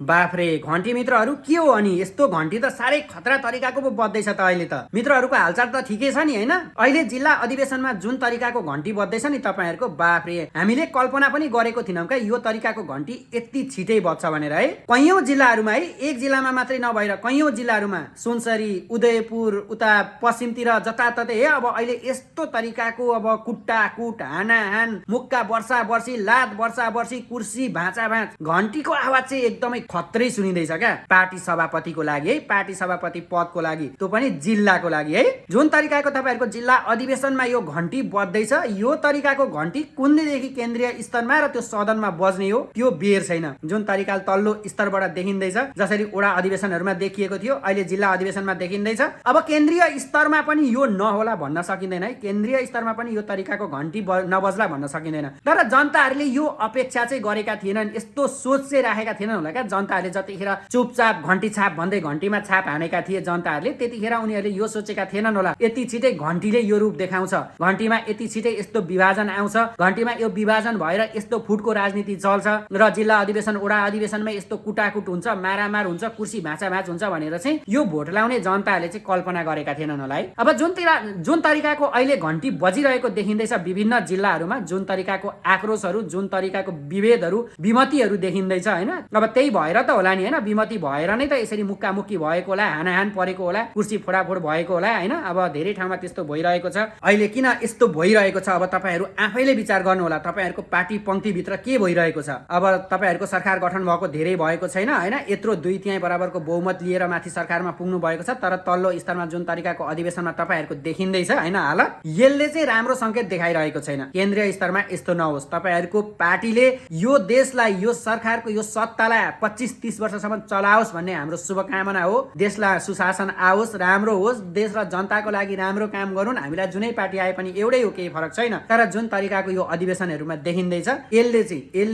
बाफ्रे घन्टी मित्रहरू के हो अनि यस्तो घन्टी त साह्रै खतरा तरिकाको पो बज्दैछ त अहिले त। मित्रहरूको हालचाल त ठिकै छ नि हैन? अहिले जिल्ला अधिवेशनमा जुन तरिकाको घन्टी बज्दैछ नि तपाईहरुको, बाफ्रे हामीले कल्पना पनि गरेको थिनौं क्या यो तरिकाको घन्टी यति छिटै बज्छ भनेर है। कैयौं जिल्लाहरूमा है, एक जिल्लामा मात्रै नभएर कैयौं जिल्लाहरूमा, सुनसरी, उदयपुर, उता पश्चिमतिर जताततै हे अब अहिले यस्तो तरिकाको अब कुट्टा कुट, हानाहान, मुक्का वर्षा वर्षी, लात वर्षा वर्षी, कुर्सी भाँचा भाँच, घन्टीको आवाज चाहिँ एकदमै खत्रै सुनिँदैछ क्या। पार्टी सभापतिको लागि है, पार्टी सभापति पदको लागि, त्यो पनि जिल्लाको लागि है। जुन तरिकाको तपाईहरुको जिल्ला अधिवेशनमा यो घन्टी बज्दैछ, यो तरिकाको घन्टी कुनैदेखि केन्द्रीय स्तरमा र त्यो सदनमा बज्ने हो त्यो बेर छैन। जुन तरिकाले तल्लो स्तरबाट देखिँदैछ, जसरी वडा अधिवेशनहरूमा देखिएको थियो, अहिले जिल्ला अधिवेशनमा देखिँदैछ। अब केन्द्रीय स्तरमा पनि यो नहोला भन्न सकिँदैन है। केन्द्रीय स्तरमा पनि यो तरिकाको घन्टी नबज्ला भन्न सकिँदैन। तर जनताहरूले यो अपेक्षा चाहिँ गरेका थिएनन्, यस्तो सोच चाहिँ राखेका थिएनन् होला क्या। जनताहरूले जतिखेर चुपचाप घन्टी छाप भन्दै घन्टीमा छाप हानेका थिए जनताहरूले, त्यतिखेर उनीहरूले यो सोचेका थिएनन् होला यति छिटै घन्टीले यो रूप देखाउँछ, घन्टीमा यति छिटै यस्तो विभाजन आउँछ, घन्टीमा यो विभाजन भएर यस्तो फुटको राजनीति चल्छ र जिल्ला अधिवेशन वडा अधिवेशनमा यस्तो कुटाकुट हुन्छ, मारामार हुन्छ, कुर्सी भाँचाभाँच हुन्छ भनेर चाहिँ यो भोट लाउने जनताहरूले चाहिँ कल्पना गरेका थिएनन् होला है। अब जुन तरिकाको अहिले घन्टी बजिरहेको देखिँदैछ विभिन्न जिल्लाहरूमा, जुन तरिकाको आक्रोशहरू, जुन तरिकाको विभेदहरू, विमतिहरू देखिँदैछ हैन। अब त्यही भएर त होला नि हैन, विमति भएर नै त यसरी मुक्कामुक्की भएको होला, हानाहान परेको होला, कुर्सी फोडाफोड भएको होला हैन। अब धेरै ठाउँमा त्यस्तो भइरहेको छ। अहिले किन यस्तो भइरहेको छ अब तपाईहरु आफैले विचार गर्नु होला। तपाईहरुको पार्टी पंक्तिभित्र के भइरहेको छ? अब तपाईहरुको सरकार गठन भएको धेरै भएको छैन हैन, यत्रो 2/3 बराबरको बहुमत लिएर माथि सरकारमा पुग्नु भएको छ। तर तल्लो स्तरमा जुन तरिकाको अधिवेशनमा तपाईहरुको देखिँदैछ हैन हालत, यसले चाहिँ राम्रो संकेत देखाइरहेको छैन। केन्द्रीय स्तरमा यस्तो नहोस्। तपाईहरुको पार्टीले यो देशलाई, यो सरकारको यो सत्तालाई 25-30 वर्षसम्म चलाओस् भन्ने हाम्रो शुभकामना हो। देशलाई सुशासन आओस्, राम्रो होस्, देश र जनताको लागि राम्रो काम गरून्। हामीलाई जुनै पार्टी आए पनि एउटै हो, केही फरक छैन। तर जुन तरिकाको यो अधिवेशनहरुमा देखिँदैछ, यसले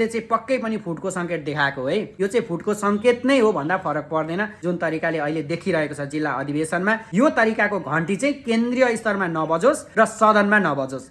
चाहिँ पक्कै पनि फुटको संकेत देखाएको है। यो चाहिँ फुटको संकेत नै हो भन्दा फरक पर्दैन। जुन तरिकाले अहिले देखिरहेको छ जिल्ला अधिवेशनमा, यो तरिकाको घन्टी चाहिँ केन्द्रीय स्तरमा नबजोस् र सदनमा नबजोस्।